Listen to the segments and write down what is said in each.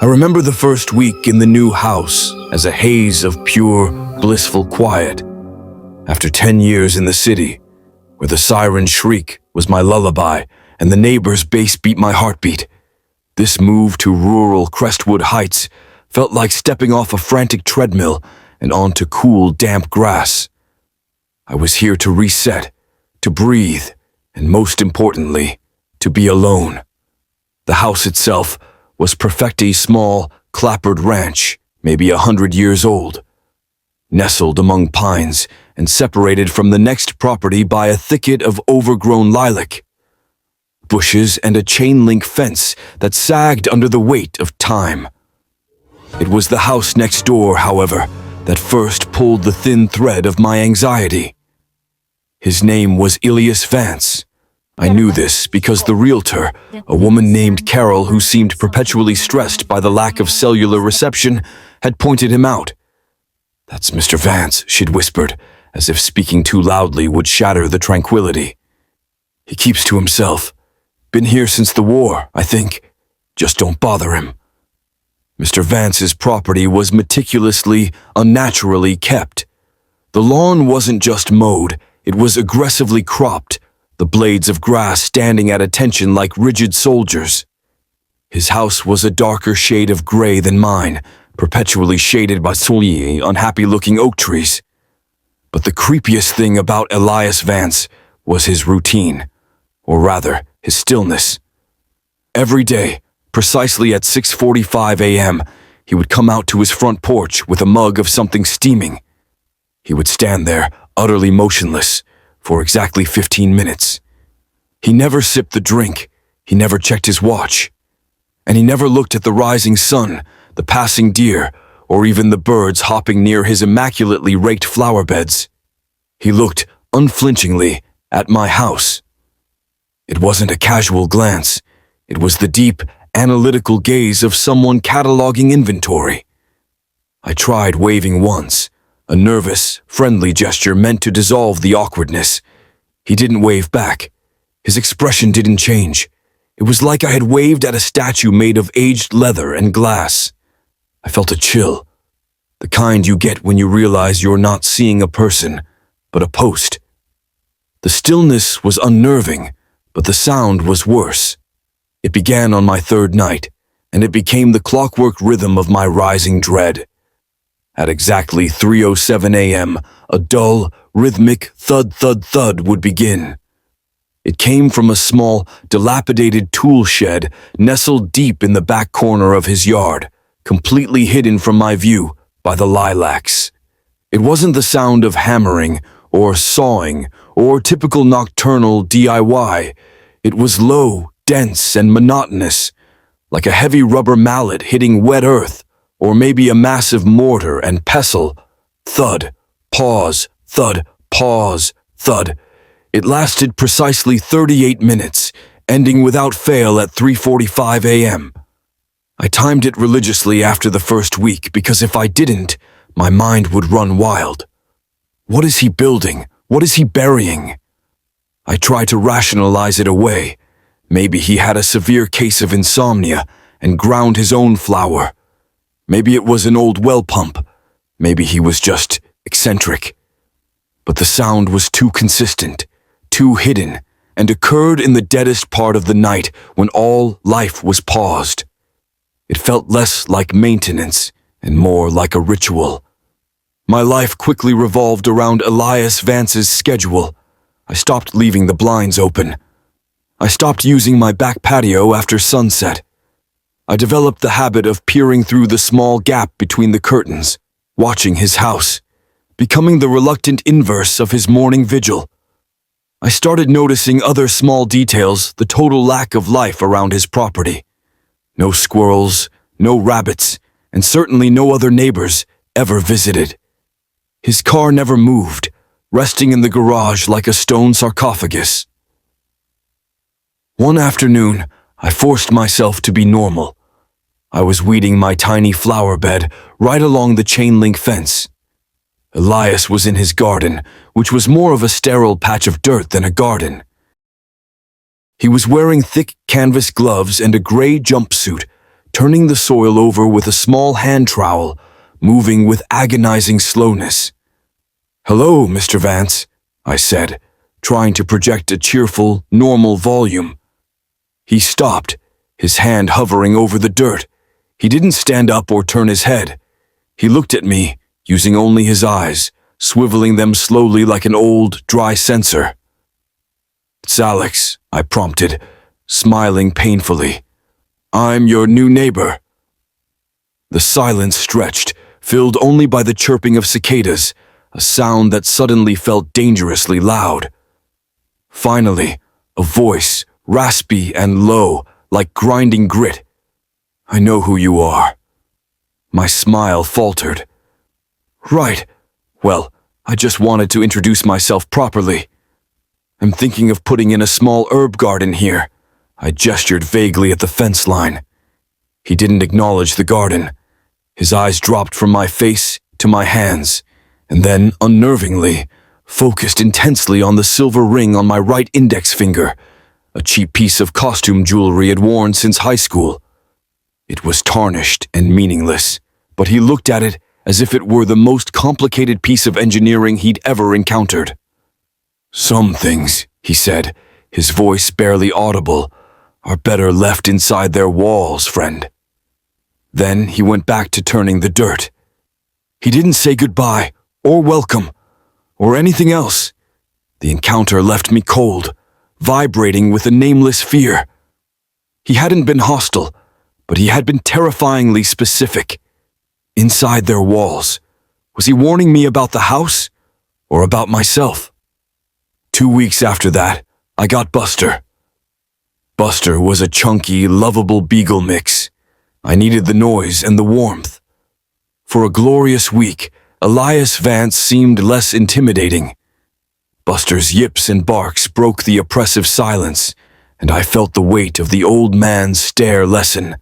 I remember the first week in the new house as a haze of pure, blissful quiet. After 10 years in the city, where the siren's shriek was my lullaby and the neighbor's bass beat my heartbeat, this move to rural Crestwood Heights felt like stepping off a frantic treadmill and onto cool, damp grass. I was here to reset, to breathe, and most importantly, to be alone. The house itself was perfectly small, clapboard ranch, maybe 100 years old. Nestled among pines and separated from the next property by a thicket of overgrown lilac, bushes and a chain-link fence that sagged under the weight of time. It was the house next door, however, that first pulled the thin thread of my anxiety. His name was Elias Vance. I knew this because the realtor, a woman named Carol who seemed perpetually stressed by the lack of cellular reception, had pointed him out. "That's Mr. Vance," she'd whispered, as if speaking too loudly would shatter the tranquility. "He keeps to himself. Been here since the war, I think. Just don't bother him." Mr. Vance's property was meticulously, unnaturally kept. The lawn wasn't just mowed, it was aggressively cropped, the blades of grass standing at attention like rigid soldiers. His house was a darker shade of gray than mine, perpetually shaded by sully, unhappy-looking oak trees. But the creepiest thing about Elias Vance was his routine, or rather, his stillness. Every day, precisely at 6:45 a.m., he would come out to his front porch with a mug of something steaming. He would stand there, utterly motionless, for exactly 15 minutes. He never sipped the drink, he never checked his watch, and he never looked at the rising sun, the passing deer, or even the birds hopping near his immaculately raked flower beds. He looked unflinchingly at my house. It wasn't a casual glance, it was the deep, analytical gaze of someone cataloging inventory. I tried waving once, a nervous, friendly gesture meant to dissolve the awkwardness. He didn't wave back. His expression didn't change. It was like I had waved at a statue made of aged leather and glass. I felt a chill, the kind you get when you realize you're not seeing a person, but a post. The stillness was unnerving, but the sound was worse. It began on my third night, and it became the clockwork rhythm of my rising dread. At exactly 3:07 a.m., a dull, rhythmic thud-thud-thud would begin. It came from a small, dilapidated tool shed nestled deep in the back corner of his yard, completely hidden from my view by the lilacs. It wasn't the sound of hammering or sawing or typical nocturnal DIY. It was low, dense, and monotonous, like a heavy rubber mallet hitting wet earth, or maybe a massive mortar and pestle. Thud, pause, thud, pause, thud. It lasted precisely 38 minutes, ending without fail at 3:45 a.m. I timed it religiously after the first week because if I didn't, my mind would run wild. What is he building? What is he burying? I tried to rationalize it away. Maybe he had a severe case of insomnia and ground his own flour. Maybe it was an old well pump. Maybe he was just eccentric. But the sound was too consistent, too hidden, and occurred in the deadest part of the night when all life was paused. It felt less like maintenance and more like a ritual. My life quickly revolved around Elias Vance's schedule. I stopped leaving the blinds open. I stopped using my back patio after sunset. I developed the habit of peering through the small gap between the curtains, watching his house, becoming the reluctant inverse of his morning vigil. I started noticing other small details, the total lack of life around his property. No squirrels, no rabbits, and certainly no other neighbors ever visited. His car never moved, resting in the garage like a stone sarcophagus. One afternoon, I forced myself to be normal. I was weeding my tiny flower bed right along the chain-link fence. Elias was in his garden, which was more of a sterile patch of dirt than a garden. He was wearing thick canvas gloves and a gray jumpsuit, turning the soil over with a small hand trowel, moving with agonizing slowness. "Hello, Mr. Vance," I said, trying to project a cheerful, normal volume. He stopped, his hand hovering over the dirt. He didn't stand up or turn his head. He looked at me, using only his eyes, swiveling them slowly like an old, dry censer. "It's Alex," I prompted, smiling painfully. "I'm your new neighbor." The silence stretched, filled only by the chirping of cicadas, a sound that suddenly felt dangerously loud. Finally, a voice, raspy and low, like grinding grit. "I know who you are." My smile faltered. "Right. Well, I just wanted to introduce myself properly. I'm thinking of putting in a small herb garden here." I gestured vaguely at the fence line. He didn't acknowledge the garden. His eyes dropped from my face to my hands, and then, unnervingly, focused intensely on the silver ring on my right index finger, a cheap piece of costume jewelry he'd worn since high school. It was tarnished and meaningless, but he looked at it as if it were the most complicated piece of engineering he'd ever encountered. "Some things," he said, his voice barely audible, "are better left inside their walls, friend." Then he went back to turning the dirt. He didn't say goodbye, or welcome, or anything else. The encounter left me cold, vibrating with a nameless fear. He hadn't been hostile, but he had been terrifyingly specific. Inside their walls. Was he warning me about the house, or about myself? 2 weeks after that, I got Buster. Buster was a chunky, lovable beagle mix. I needed the noise and the warmth. For a glorious week, Elias Vance seemed less intimidating. Buster's yips and barks broke the oppressive silence, and I felt the weight of the old man's stare lessen.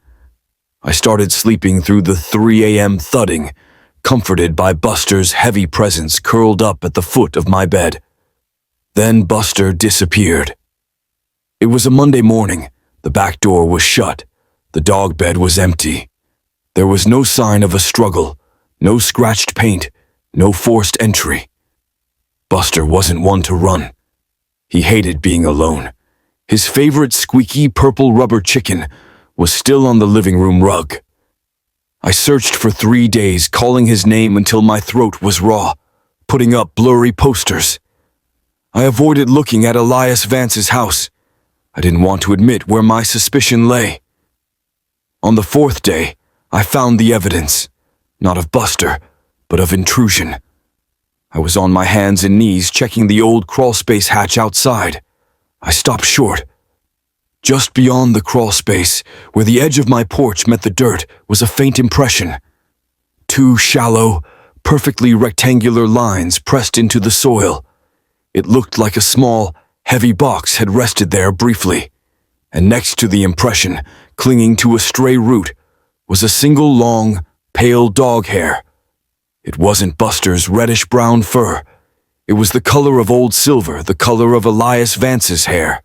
I started sleeping through the 3 a.m. thudding, comforted by Buster's heavy presence curled up at the foot of my bed. Then Buster disappeared. It was a Monday morning. The back door was shut. The dog bed was empty. There was no sign of a struggle, no scratched paint, no forced entry. Buster wasn't one to run. He hated being alone. His favorite squeaky purple rubber chicken was still on the living room rug. I searched for 3 days, calling his name until my throat was raw, putting up blurry posters. I avoided looking at Elias Vance's house. I didn't want to admit where my suspicion lay. On the 4th day, I found the evidence, not of Buster, but of intrusion. I was on my hands and knees checking the old crawlspace hatch outside. I stopped short. Just beyond the crawlspace, where the edge of my porch met the dirt, was a faint impression. 2 shallow, perfectly rectangular lines pressed into the soil. It looked like a small, heavy box had rested there briefly, and next to the impression, clinging to a stray root, was a single long, pale dog hair. It wasn't Buster's reddish-brown fur. It was the color of old silver, the color of Elias Vance's hair.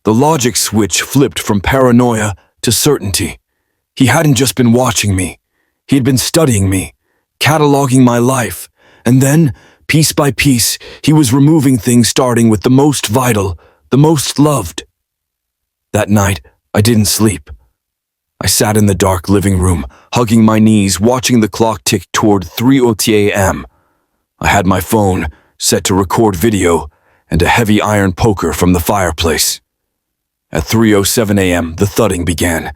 The logic switch flipped from paranoia to certainty. He hadn't just been watching me. He had been studying me, cataloging my life, and then, piece by piece, he was removing things starting with the most vital, the most loved. That night, I didn't sleep. I sat in the dark living room, hugging my knees, watching the clock tick toward 3:00 a.m. I had my phone set to record video and a heavy iron poker from the fireplace. At 3:07 a.m., the thudding began.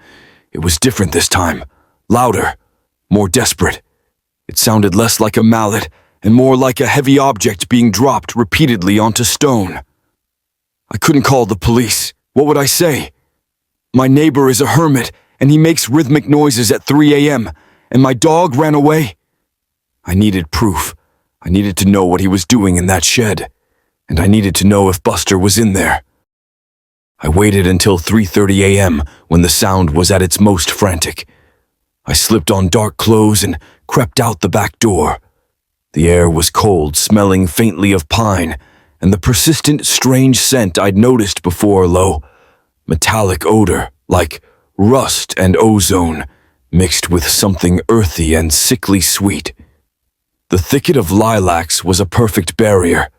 It was different this time, louder, more desperate. It sounded less like a mallet and more like a heavy object being dropped repeatedly onto stone. I couldn't call the police. What would I say? My neighbor is a hermit, and he makes rhythmic noises at 3 a.m., and my dog ran away. I needed proof. I needed to know what he was doing in that shed, and I needed to know if Buster was in there. I waited until 3:30 a.m. when the sound was at its most frantic. I slipped on dark clothes and crept out the back door. The air was cold, smelling faintly of pine, and the persistent, strange scent I'd noticed before, low, metallic odor, like rust and ozone, mixed with something earthy and sickly sweet. The thicket of lilacs was a perfect barrier.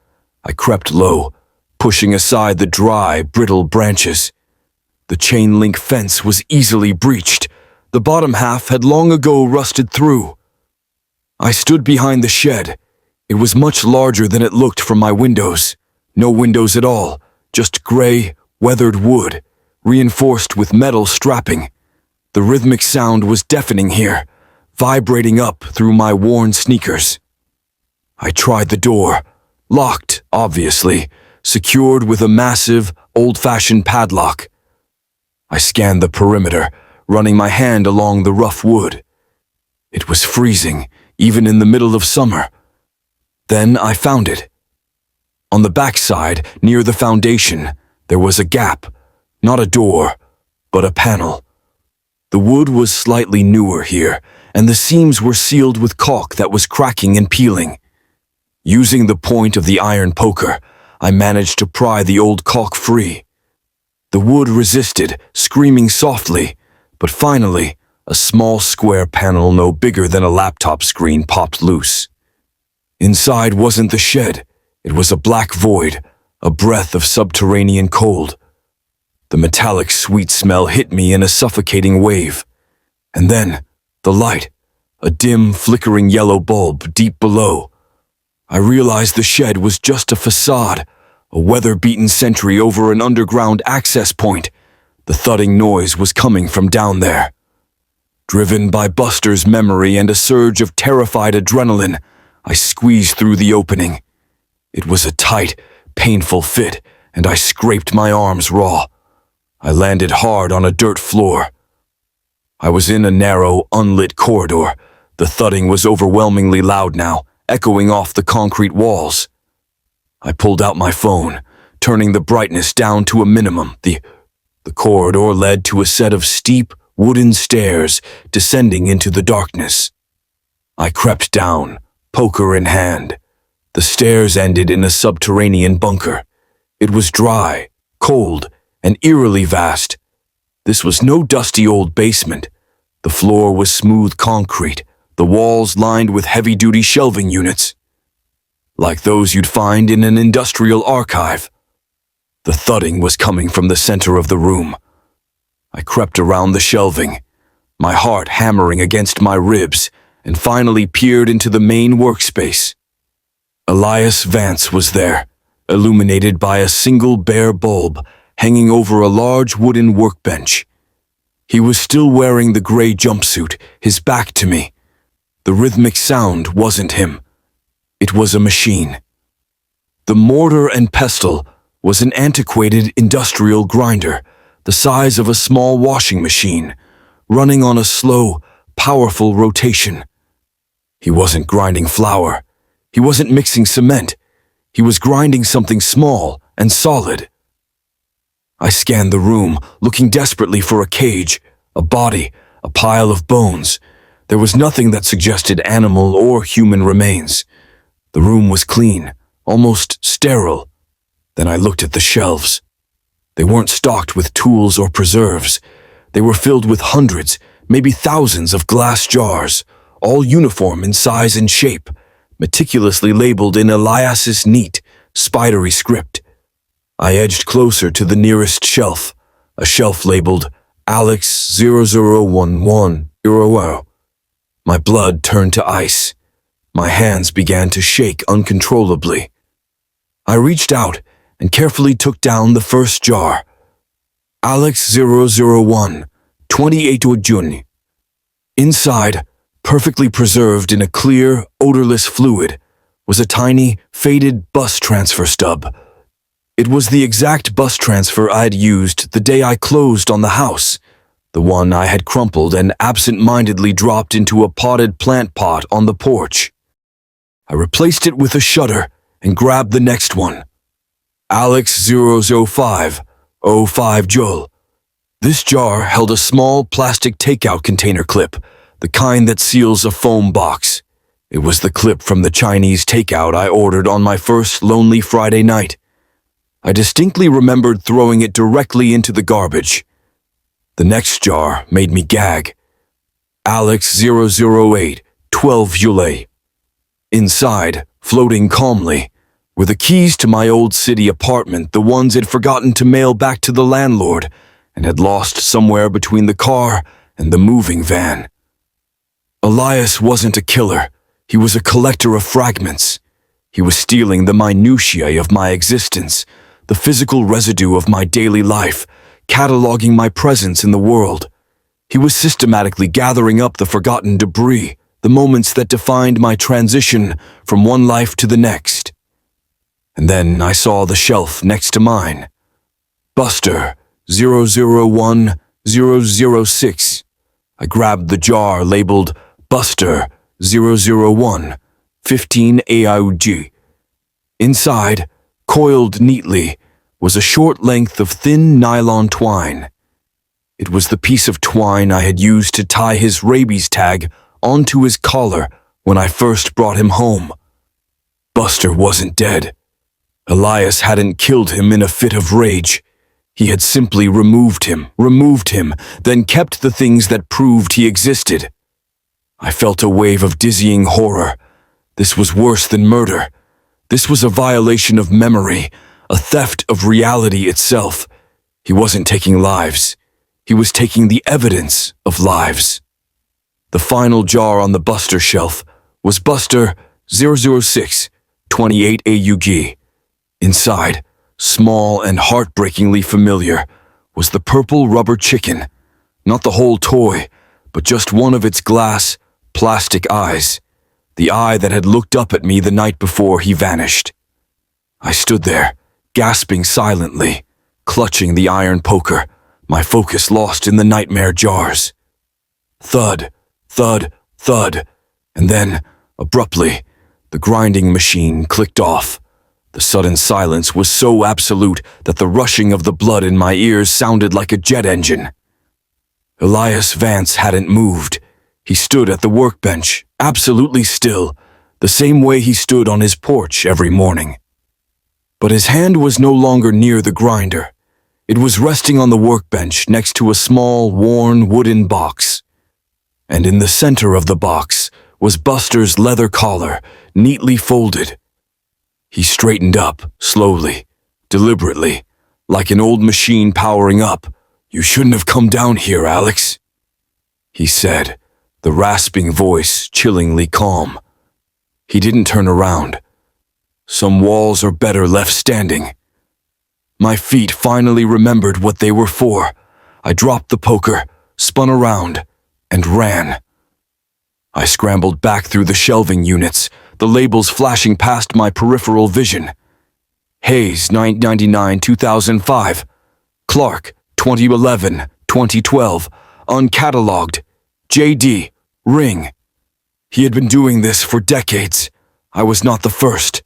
I crept low, pushing aside the dry, brittle branches. The chain-link fence was easily breached. The bottom half had long ago rusted through. I stood behind the shed. It was much larger than it looked from my windows. No windows at all, just gray, weathered wood, reinforced with metal strapping. The rhythmic sound was deafening here, vibrating up through my worn sneakers. I tried the door, locked, obviously, secured with a massive, old-fashioned padlock. I scanned the perimeter, running my hand along the rough wood. It was freezing, even in the middle of summer. Then I found it. On the backside, near the foundation, there was a gap, not a door, but a panel. The wood was slightly newer here, and the seams were sealed with caulk that was cracking and peeling. Using the point of the iron poker, I managed to pry the old caulk free. The wood resisted, screaming softly, but finally, a small square panel no bigger than a laptop screen popped loose. Inside wasn't the shed. It was a black void, a breath of subterranean cold. The metallic sweet smell hit me in a suffocating wave. And then, the light, a dim, flickering yellow bulb deep below. I realized the shed was just a facade, a weather-beaten sentry over an underground access point. The thudding noise was coming from down there. Driven by Buster's memory and a surge of terrified adrenaline, I squeezed through the opening. It was a tight, painful fit, and I scraped my arms raw. I landed hard on a dirt floor. I was in a narrow, unlit corridor. The thudding was overwhelmingly loud now, echoing off the concrete walls. I pulled out my phone, turning the brightness down to a minimum. The corridor led to a set of steep, wooden stairs descending into the darkness. I crept down, poker in hand. The stairs ended in a subterranean bunker. It was dry, cold, and eerily vast. This was no dusty old basement. The floor was smooth concrete, the walls lined with heavy-duty shelving units, like those you'd find in an industrial archive. The thudding was coming from the center of the room. I crept around the shelving, my heart hammering against my ribs, and finally peered into the main workspace. Elias Vance was there, illuminated by a single bare bulb hanging over a large wooden workbench. He was still wearing the gray jumpsuit, his back to me. The rhythmic sound wasn't him. It was a machine. The mortar and pestle was an antiquated industrial grinder, the size of a small washing machine, running on a slow, powerful rotation. He wasn't grinding flour. He wasn't mixing cement. He was grinding something small and solid. I scanned the room, looking desperately for a cage, a body, a pile of bones. There was nothing that suggested animal or human remains. The room was clean, almost sterile. Then I looked at the shelves. They weren't stocked with tools or preserves. They were filled with hundreds, maybe thousands of glass jars, all uniform in size and shape, meticulously labeled in Elias's neat, spidery script. I edged closer to the nearest shelf, a shelf labeled Alex 0011. My blood turned to ice. My hands began to shake uncontrollably. I reached out and carefully took down the first jar. Alex 001, 28 June. Inside, perfectly preserved in a clear, odorless fluid, was a tiny, faded bus transfer stub. It was the exact bus transfer I had used the day I closed on the house, the one I had crumpled and absent-mindedly dropped into a potted plant pot on the porch. I replaced it with a shudder and grabbed the next one. Alex 005, 05 Joel. This jar held a small plastic takeout container clip, the kind that seals a foam box. It was the clip from the Chinese takeout I ordered on my first lonely Friday night. I distinctly remembered throwing it directly into the garbage. The next jar made me gag. Alex 008, 12 July. Inside, floating calmly, were the keys to my old city apartment, the ones I'd forgotten to mail back to the landlord and had lost somewhere between the car and the moving van. Elias wasn't a killer. He was a collector of fragments. He was stealing the minutiae of my existence, the physical residue of my daily life, cataloging my presence in the world. He was systematically gathering up the forgotten debris, the moments that defined my transition from one life to the next. And then I saw the shelf next to mine. Buster 001006. I grabbed the jar labeled Buster 001, 15 AIUG. Inside, coiled neatly, was a short length of thin nylon twine. It was the piece of twine I had used to tie his rabies tag onto his collar when I first brought him home. Buster wasn't dead. Elias hadn't killed him in a fit of rage. He had simply removed him, then kept the things that proved he existed. I felt a wave of dizzying horror. This was worse than murder. This was a violation of memory, a theft of reality itself. He wasn't taking lives. He was taking the evidence of lives. The final jar on the Buster shelf was Buster 006, 28 AUG. Inside, small and heartbreakingly familiar, was the purple rubber chicken. Not the whole toy, but just one of its glass, plastic eyes. The eye that had looked up at me the night before he vanished. I stood there, gasping silently, clutching the iron poker, my focus lost in the nightmare jars. Thud, thud, thud, and then, abruptly, the grinding machine clicked off. The sudden silence was so absolute that the rushing of the blood in my ears sounded like a jet engine. Elias Vance hadn't moved. He stood at the workbench, absolutely still, the same way he stood on his porch every morning. But his hand was no longer near the grinder. It was resting on the workbench next to a small, worn wooden box. And in the center of the box was Buster's leather collar, neatly folded. He straightened up, slowly, deliberately, like an old machine powering up. "You shouldn't have come down here, Alex," he said, the rasping voice chillingly calm. He didn't turn around. Some walls are better left standing. My feet finally remembered what they were for. I dropped the poker, spun around, and ran. I scrambled back through the shelving units, the labels flashing past my peripheral vision. Hayes 999 2005, Clark 2011 2012, uncatalogued, JD, Ring. He had been doing this for decades. I was not the first.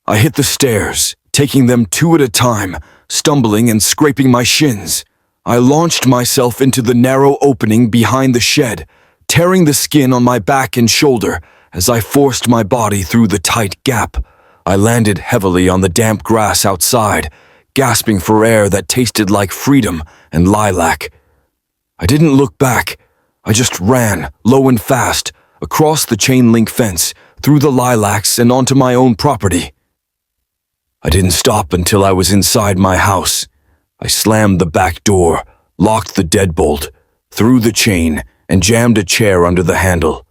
I hit the stairs, taking them two at a time, stumbling and scraping my shins. I launched myself into the narrow opening behind the shed, tearing the skin on my back and shoulder as I forced my body through the tight gap. I landed heavily on the damp grass outside, gasping for air that tasted like freedom and lilac. I didn't look back. I just ran, low and fast, across the chain-link fence, through the lilacs and onto my own property. I didn't stop until I was inside my house. I slammed the back door, locked the deadbolt, threw the chain, and jammed a chair under the handle.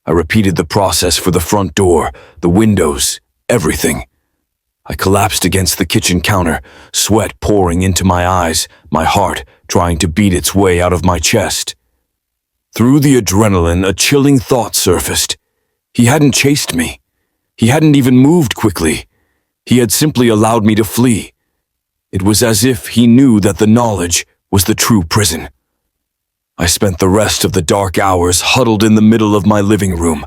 I repeated the process for the front door, the windows, everything. I collapsed against the kitchen counter, sweat pouring into my eyes, my heart trying to beat its way out of my chest. Through the adrenaline, a chilling thought surfaced. He hadn't chased me. He hadn't even moved quickly. He had simply allowed me to flee. It was as if he knew that the knowledge was the true prison. I spent the rest of the dark hours huddled in the middle of my living room,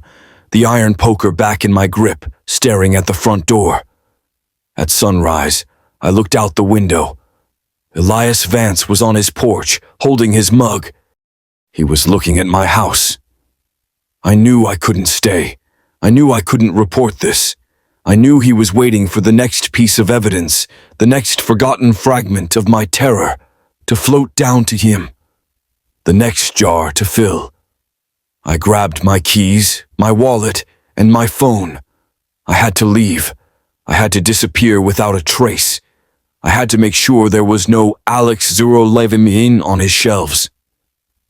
the iron poker back in my grip, staring at the front door. At sunrise, I looked out the window. Elias Vance was on his porch, holding his mug. He was looking at my house. I knew I couldn't stay. I knew I couldn't report this. I knew he was waiting for the next piece of evidence, the next forgotten fragment of my terror. to float down to him. The next jar to fill. I grabbed my keys, my wallet, and my phone. I had to leave. I had to disappear without a trace. I had to make sure there was no Alex Zurolevin on his shelves.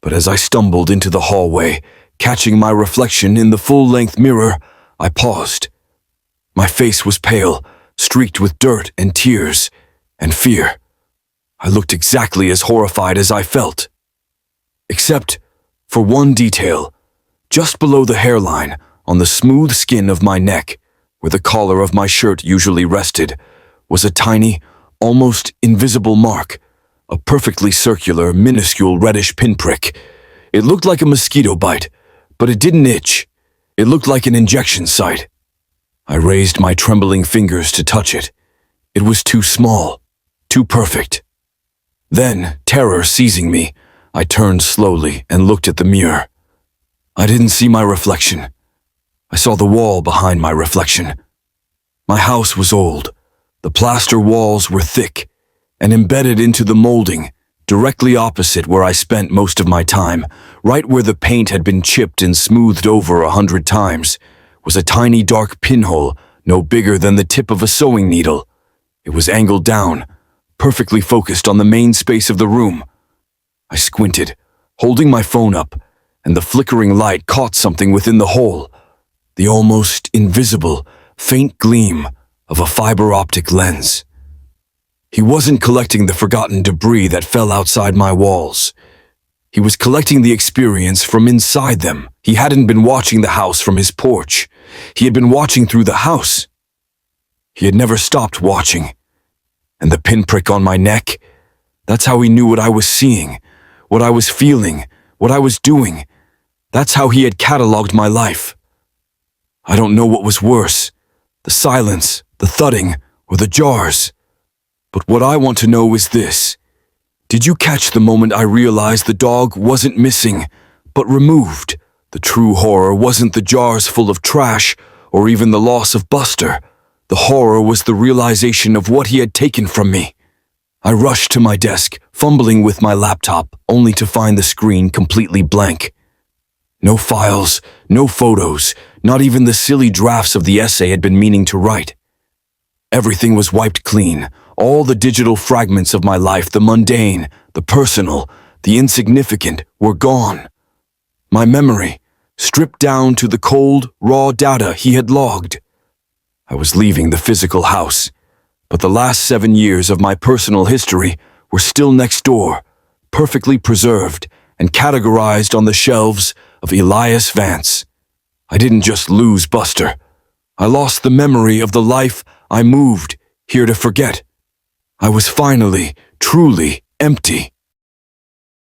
But as I stumbled into the hallway, catching my reflection in the full-length mirror, I paused. My face was pale, streaked with dirt and tears, and fear. I looked exactly as horrified as I felt. Except for one detail, just below the hairline, on the smooth skin of my neck, where the collar of my shirt usually rested, was a tiny, almost invisible mark, a perfectly circular, minuscule reddish pinprick. It looked like a mosquito bite, but it didn't itch. It looked like an injection site. I raised my trembling fingers to touch it. It was too small, too perfect. Then, terror seizing me, I turned slowly and looked at the mirror. I didn't see my reflection. I saw the wall behind my reflection. My house was old. The plaster walls were thick, and embedded into the molding, directly opposite where I spent most of my time, right where the paint had been chipped and smoothed over 100 times, was a tiny dark pinhole no bigger than the tip of a sewing needle. It was angled down, perfectly focused on the main space of the room. I squinted, holding my phone up, and the flickering light caught something within the hole, the almost invisible, faint gleam of a fiber optic lens. He wasn't collecting the forgotten debris that fell outside my walls. He was collecting the experience from inside them. He hadn't been watching the house from his porch. He had been watching through the house. He had never stopped watching. And the pinprick on my neck, that's how he knew what I was seeing, what I was feeling, what I was doing. That's how he had cataloged my life. I don't know what was worse, the silence, the thudding, or the jars. But what I want to know is this. Did you catch the moment I realized the dog wasn't missing, but removed? The true horror wasn't the jars full of trash, or even the loss of Buster. The horror was the realization of what he had taken from me. I rushed to my desk, fumbling with my laptop, only to find the screen completely blank. No files, no photos, not even the silly drafts of the essay I'd been meaning to write. Everything was wiped clean. All the digital fragments of my life, the mundane, the personal, the insignificant, were gone. My memory, stripped down to the cold, raw data he had logged. I was leaving the physical house, but the last 7 years of my personal history were still next door, perfectly preserved and categorized on the shelves of Elias Vance. I didn't just lose Buster. I lost the memory of the life I moved here to forget. I was finally, truly empty.